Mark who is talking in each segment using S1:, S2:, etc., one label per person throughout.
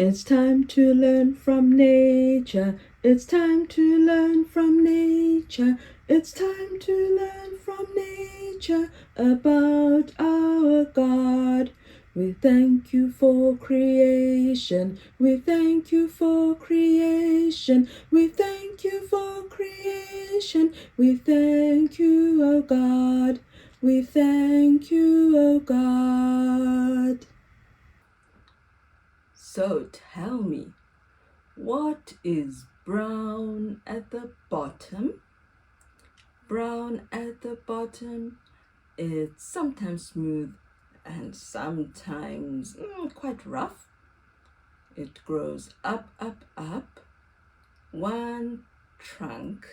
S1: It's time to learn from nature. It's time to learn from nature. It's time to learn from nature about our God. We thank you for creation. We thank you for creation. We thank you for creation. We thank you, O God. We thank you, O God. So tell me, what is brown at the bottom? Brown at the bottom, it's sometimes smooth and sometimes quite rough. It grows up, up, up, one trunk,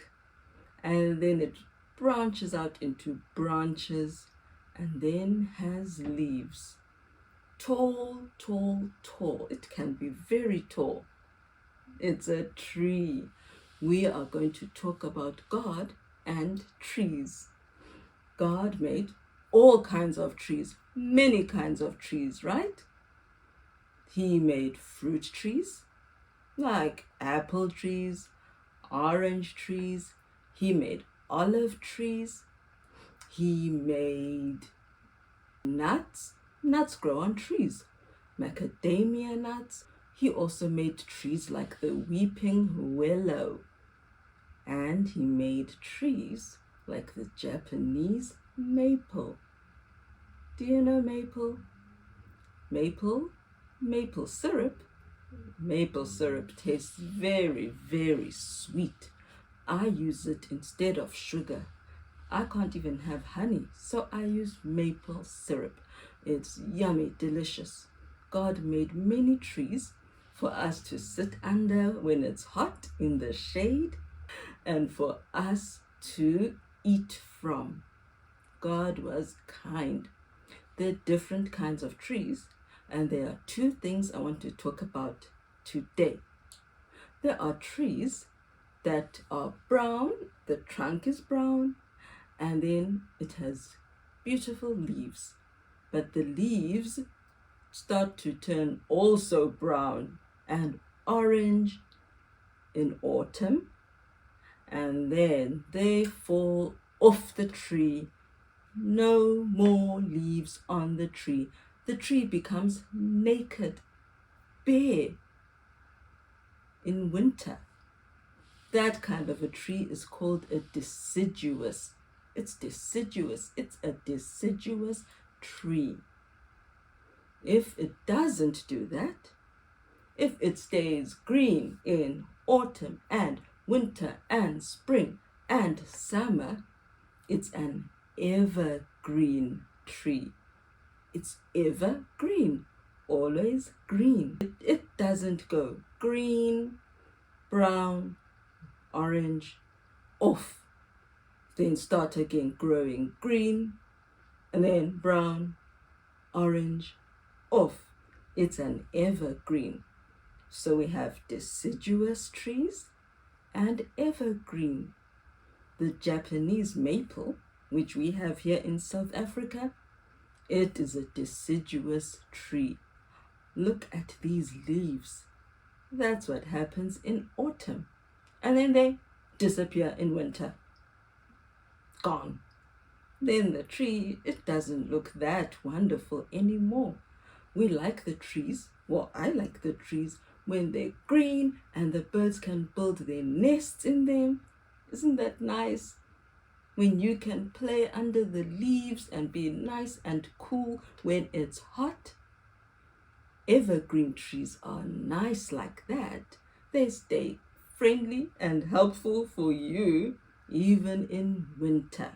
S1: and then it branches out into branches and then has leaves. Tall, tall, tall. It can be very tall. It's a tree. We are going to talk about God and trees. God made all kinds of trees, many kinds of trees, right? He made fruit trees, like apple trees, orange trees. He made olive trees. He made nuts. Nuts grow on trees, macadamia nuts. He also made trees like the weeping willow. And he made trees like the Japanese maple. Do you know maple? Maple syrup. Maple syrup tastes very, very sweet. I use it instead of sugar. I can't even have honey, so I use maple syrup. It's yummy, delicious. God made many trees for us to sit under when it's hot in the shade and for us to eat from. God was kind. There are different kinds of trees, and there are two things I want to talk about today. There are trees that are brown, the trunk is brown, and then it has beautiful leaves. But the leaves start to turn also brown and orange in autumn, and then they fall off the tree. No more leaves on the tree. The tree becomes naked, bare in winter. That kind of a tree is called a deciduous. It's deciduous. It's a deciduous tree. If it doesn't do that, if it stays green in autumn and winter and spring and summer, it's an evergreen tree. It's evergreen, always green. It doesn't go green, brown, orange, off, then start again growing green, and then brown, orange, off. It's an evergreen. So we have deciduous trees and evergreen. The Japanese maple, which we have here in South Africa, it is a deciduous tree. Look at these leaves. That's what happens in autumn. And then they disappear in winter. Gone. Then the tree, it doesn't look that wonderful anymore. We like the trees, well, I like the trees when they're green and the birds can build their nests in them. Isn't that nice? When you can play under the leaves and be nice and cool when it's hot. Evergreen trees are nice like that. They stay friendly and helpful for you even in winter.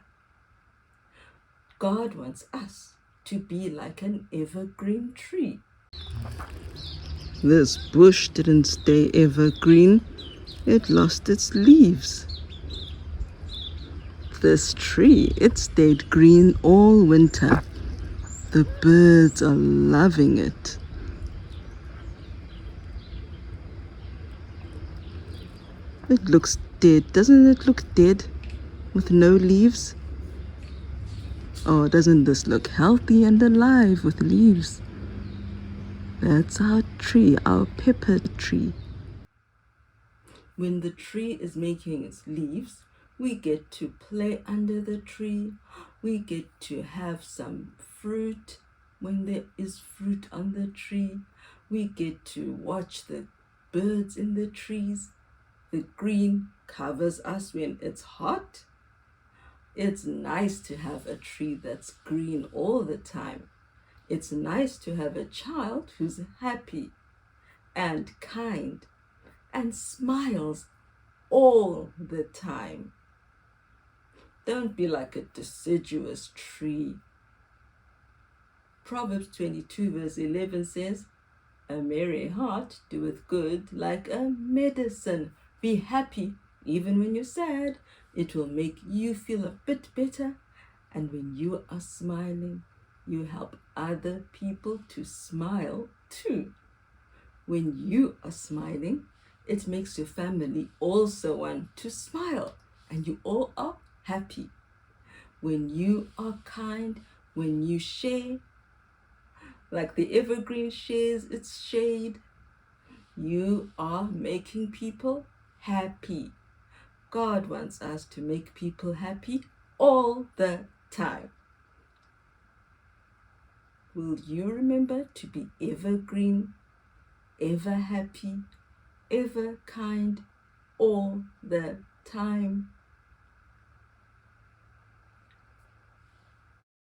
S1: God wants us to be like an evergreen tree. This bush didn't stay evergreen. It lost its leaves. This tree, it stayed green all winter. The birds are loving it. It looks dead. Doesn't it look dead with no leaves? Oh, doesn't this look healthy and alive with leaves? That's our tree, our pepper tree. When the tree is making its leaves, we get to play under the tree. We get to have some fruit when there is fruit on the tree. We get to watch the birds in the trees. The green covers us when it's hot. It's nice to have a tree that's green all the time. It's nice to have a child who's happy and kind and smiles all the time. Don't be like a deciduous tree. Proverbs 22 verse 11 says, "A merry heart doeth good like a medicine." Be happy even when you're sad. It will make you feel a bit better. And when you are smiling, you help other people to smile too. When you are smiling, it makes your family also want to smile, and you all are happy. When you are kind, when you share, like the evergreen shares its shade, you are making people happy. God wants us to make people happy all the time. Will you remember to be evergreen, ever happy, ever kind, all the time?